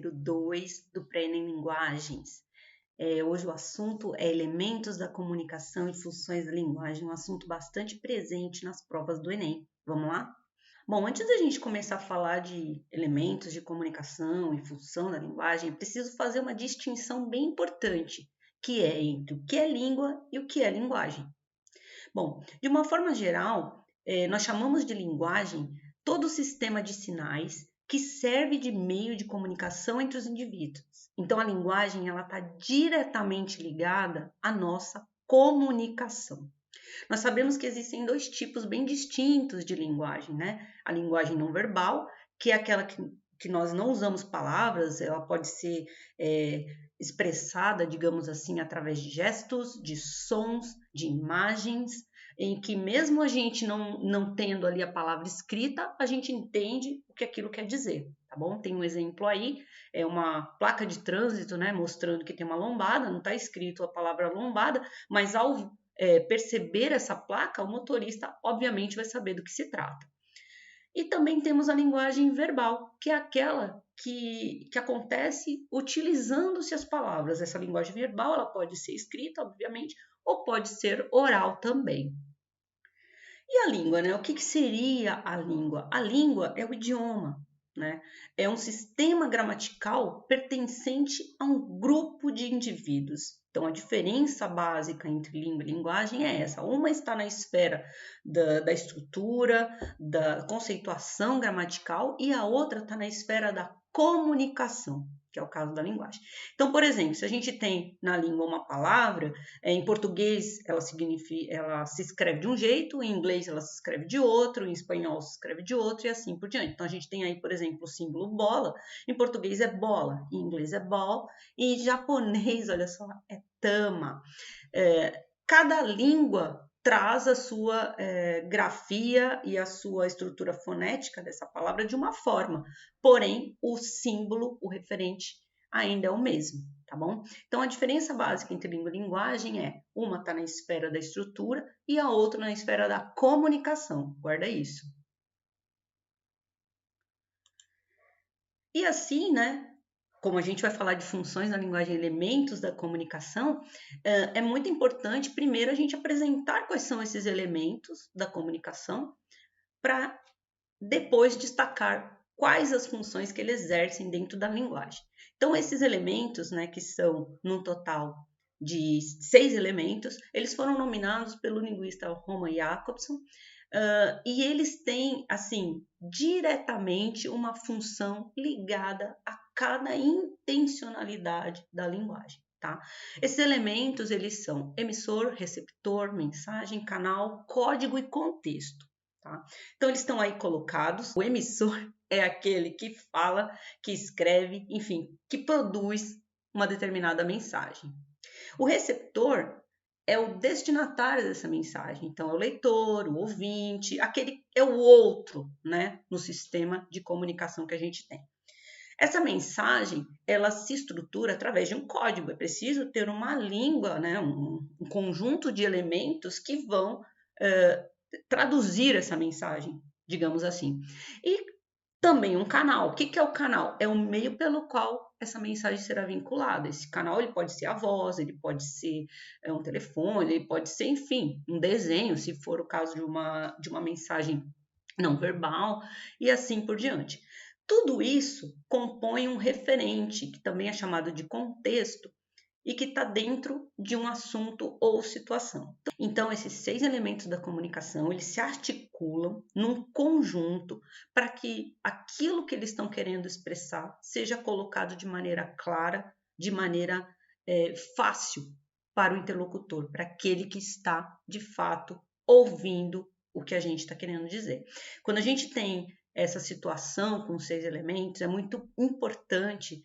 número 2 do Pré-ENEM Linguagens. Hoje o assunto é elementos da comunicação e funções da linguagem, um assunto bastante presente nas provas do Enem. Vamos lá? Bom, antes da gente começar a falar de elementos de comunicação e função da linguagem, é preciso fazer uma distinção bem importante, que é entre o que é língua e o que é linguagem. Bom, de uma forma geral, nós chamamos de linguagem todo o sistema de sinais que serve de meio de comunicação entre os indivíduos. Então, a linguagem ela está diretamente ligada à nossa comunicação. Nós sabemos que existem dois tipos bem distintos de linguagem, né? A linguagem não verbal, que é aquela que nós não usamos palavras, ela pode ser expressada, digamos assim, através de gestos, de sons, de imagens, em que mesmo a gente não tendo ali a palavra escrita, a gente entende o que aquilo quer dizer, tá bom? Tem um exemplo aí, é uma placa de trânsito, né, mostrando que tem uma lombada, não está escrito a palavra lombada, mas ao perceber essa placa, o motorista obviamente vai saber do que se trata. E também temos a linguagem verbal, que é aquela que acontece utilizando-se as palavras. Essa linguagem verbal ela pode ser escrita, obviamente, ou pode ser oral também. E a língua, né? O que seria a língua? A língua é o idioma, né? É um sistema gramatical pertencente a um grupo de indivíduos. Então, a diferença básica entre língua e linguagem é essa. Uma está na esfera da estrutura, da conceituação gramatical, e a outra está na esfera da comunicação, que é o caso da linguagem. Então, por exemplo, se a gente tem na língua uma palavra, em português ela se escreve de um jeito, em inglês ela se escreve de outro, em espanhol se escreve de outro e assim por diante. Então a gente tem aí, por exemplo, o símbolo bola, em português é bola, em inglês é ball, e em japonês, olha só, é tama. Cada língua traz a sua grafia e a sua estrutura fonética dessa palavra de uma forma, porém o símbolo, o referente, ainda é o mesmo, tá bom? Então a diferença básica entre língua e linguagem é uma está na esfera da estrutura e a outra na esfera da comunicação, guarda isso. E assim, né? Como a gente vai falar de funções da linguagem, elementos da comunicação, é muito importante primeiro a gente apresentar quais são esses elementos da comunicação para depois destacar quais as funções que eles exercem dentro da linguagem. Então, esses elementos, né, que são num total de 6 elementos, eles foram nominados pelo linguista Roman Jakobson, e eles têm, assim, diretamente uma função ligada a cada intencionalidade da linguagem, tá? Esses elementos, eles são emissor, receptor, mensagem, canal, código e contexto, tá? Então, eles estão aí colocados. O emissor é aquele que fala, que escreve, enfim, que produz uma determinada mensagem. O receptor é o destinatário dessa mensagem, então é o leitor, o ouvinte, aquele é o outro, né, no sistema de comunicação que a gente tem. Essa mensagem, ela se estrutura através de um código, é preciso ter uma língua, né, um conjunto de elementos que vão traduzir essa mensagem, digamos assim. E também um canal. O que é o canal? É o meio pelo qual essa mensagem será vinculada. Esse canal ele pode ser a voz, ele pode ser um telefone, ele pode ser, enfim, um desenho, se for o caso de uma mensagem não verbal, e assim por diante. Tudo isso compõe um referente, que também é chamado de contexto, e que está dentro de um assunto ou situação. Então, esses 6 elementos da comunicação, eles se articulam num conjunto para que aquilo que eles estão querendo expressar seja colocado de maneira clara, de maneira fácil para o interlocutor, para aquele que está, de fato, ouvindo o que a gente está querendo dizer. Quando a gente tem essa situação com 6 elementos, é muito importante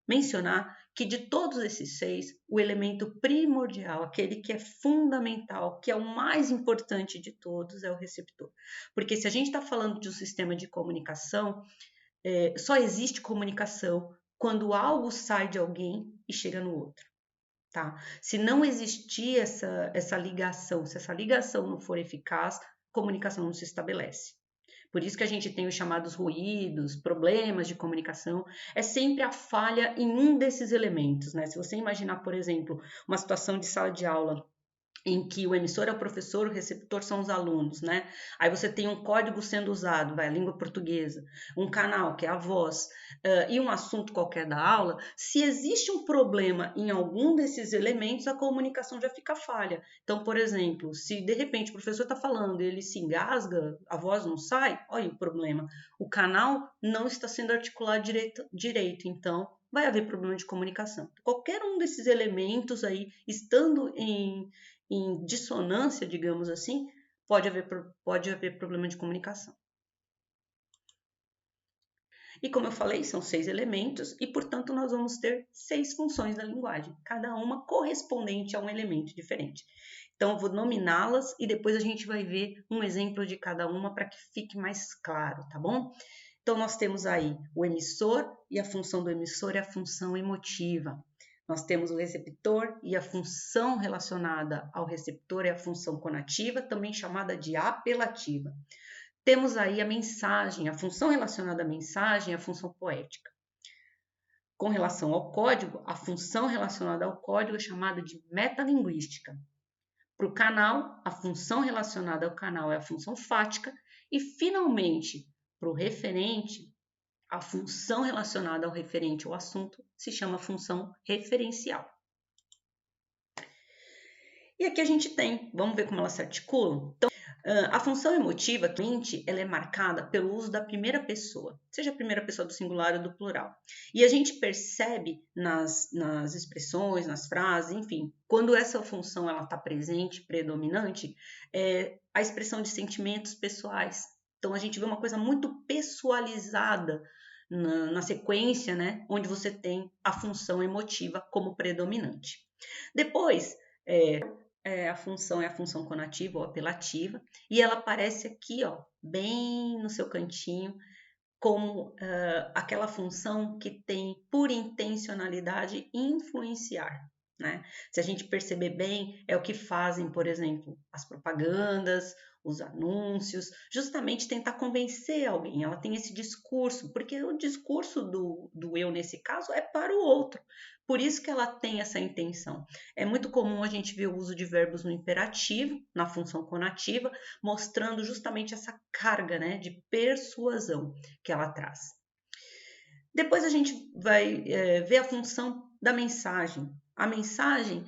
mencionar que de todos esses 6, o elemento primordial, aquele que é fundamental, que é o mais importante de todos, é o receptor. Porque se a gente está falando de um sistema de comunicação, só existe comunicação quando algo sai de alguém e chega no outro. Tá? Se não existir essa ligação, se essa ligação não for eficaz, comunicação não se estabelece. Por isso que a gente tem os chamados ruídos, problemas de comunicação, é sempre a falha em um desses elementos, né? Se você imaginar, por exemplo, uma situação de sala de aula em que o emissor é o professor, o receptor são os alunos, né? Aí você tem um código sendo usado, vai, a língua portuguesa, um canal, que é a voz, e um assunto qualquer da aula. Se existe um problema em algum desses elementos, a comunicação já fica falha. Então, por exemplo, se de repente o professor está falando e ele se engasga, a voz não sai, olha o problema. O canal não está sendo articulado direito, então vai haver problema de comunicação. Qualquer um desses elementos aí, estando em dissonância, digamos assim, pode haver problema de comunicação. E como eu falei, são 6 elementos e, portanto, nós vamos ter 6 funções da linguagem, cada uma correspondente a um elemento diferente. Então, eu vou nominá-las e depois a gente vai ver um exemplo de cada uma para que fique mais claro, tá bom? Então, nós temos aí o emissor e a função do emissor é a função emotiva. Nós temos o receptor e a função relacionada ao receptor é a função conativa, também chamada de apelativa. Temos aí a mensagem, a função relacionada à mensagem é a função poética. Com relação ao código, a função relacionada ao código é chamada de metalinguística. Para o canal, a função relacionada ao canal é a função fática. E, finalmente, para o referente, a função relacionada ao referente ao assunto se chama função referencial. E aqui a gente tem, vamos ver como elas se articulam? Então, a função emotiva, ela é marcada pelo uso da primeira pessoa, seja a primeira pessoa do singular ou do plural. E a gente percebe nas expressões, nas frases, enfim, quando essa função está presente, predominante, a expressão de sentimentos pessoais. Então, a gente vê uma coisa muito pessoalizada na sequência, né, onde você tem a função emotiva como predominante. Depois, a função é a função conativa ou apelativa, e ela aparece aqui, ó, bem no seu cantinho, como aquela função que tem por intencionalidade influenciar. Né? Se a gente perceber bem, é o que fazem, por exemplo, as propagandas, os anúncios, justamente tentar convencer alguém. Ela tem esse discurso, porque o discurso do eu, nesse caso, é para o outro. Por isso que ela tem essa intenção. É muito comum a gente ver o uso de verbos no imperativo, na função conativa, mostrando justamente essa carga, né, de persuasão que ela traz. Depois a gente vai ver a função da mensagem. A mensagem,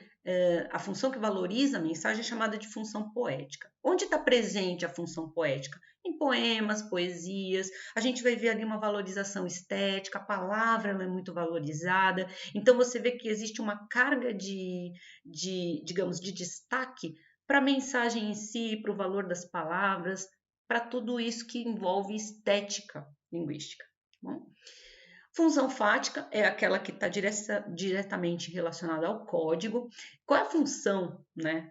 a função que valoriza a mensagem é chamada de função poética. Onde está presente a função poética? Em poemas, poesias, a gente vai ver ali uma valorização estética, a palavra ela é muito valorizada, então você vê que existe uma carga digamos, de destaque para a mensagem em si, para o valor das palavras, para tudo isso que envolve estética linguística. Tá bom? Função fática é aquela que está diretamente relacionada ao código. Qual é a função, né?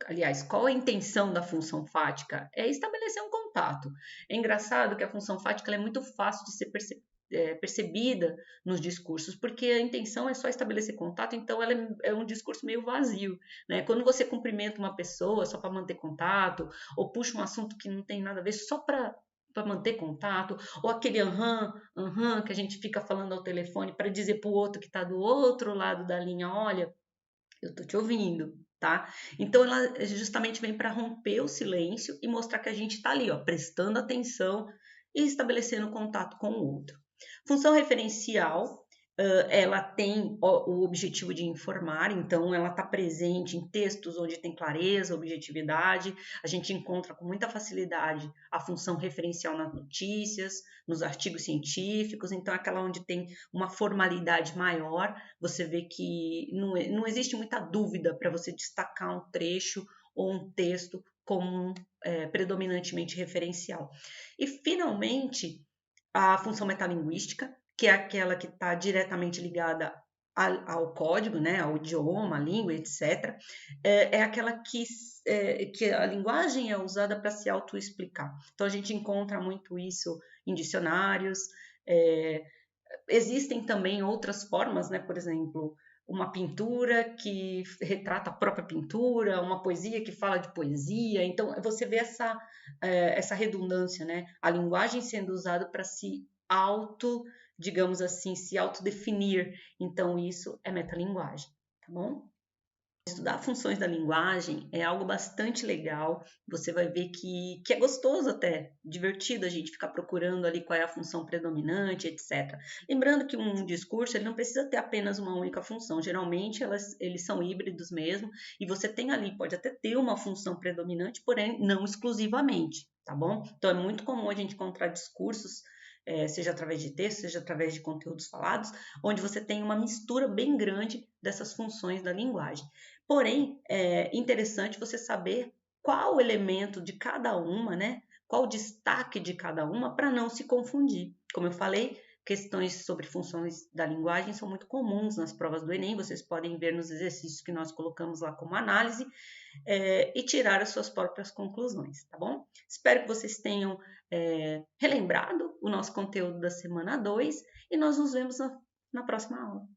Aliás, qual a intenção da função fática? É estabelecer um contato. É engraçado que a função fática é muito fácil de ser percebida nos discursos, porque a intenção é só estabelecer contato, então ela é um discurso meio vazio. Né? Quando você cumprimenta uma pessoa só para manter contato, ou puxa um assunto que não tem nada a ver só para manter contato, ou aquele que a gente fica falando ao telefone para dizer para o outro que está do outro lado da linha, olha, eu tô te ouvindo, tá? Então ela justamente vem para romper o silêncio e mostrar que a gente está ali, ó, prestando atenção e estabelecendo contato com o outro. Função referencial, ela tem o objetivo de informar, então ela está presente em textos onde tem clareza, objetividade. A gente encontra com muita facilidade a função referencial nas notícias, nos artigos científicos, então aquela onde tem uma formalidade maior, você vê que não existe muita dúvida para você destacar um trecho ou um texto como predominantemente referencial. E, finalmente, a função metalinguística, que é aquela que está diretamente ligada ao código, né, ao idioma, à língua, etc., é aquela que a linguagem é usada para se autoexplicar. Então, a gente encontra muito isso em dicionários. Existem também outras formas, né, por exemplo, uma pintura que retrata a própria pintura, uma poesia que fala de poesia. Então, você vê essa redundância, né? A linguagem sendo usada para se digamos assim, se autodefinir. Então, isso é metalinguagem, tá bom? Estudar funções da linguagem é algo bastante legal. Você vai ver que é gostoso até, divertido a gente ficar procurando ali qual é a função predominante, etc. Lembrando que um discurso ele não precisa ter apenas uma única função. Geralmente eles são híbridos mesmo, e você tem ali, pode até ter uma função predominante, porém não exclusivamente, tá bom? Então é muito comum a gente encontrar discursos, seja através de texto, seja através de conteúdos falados, onde você tem uma mistura bem grande dessas funções da linguagem. Porém, é interessante você saber qual elemento de cada uma, né? Qual o destaque de cada uma para não se confundir. Como eu falei, questões sobre funções da linguagem são muito comuns nas provas do Enem, vocês podem ver nos exercícios que nós colocamos lá como análise e tirar as suas próprias conclusões, tá bom? Espero que vocês tenham relembrado o nosso conteúdo da semana 2 e nós nos vemos na próxima aula.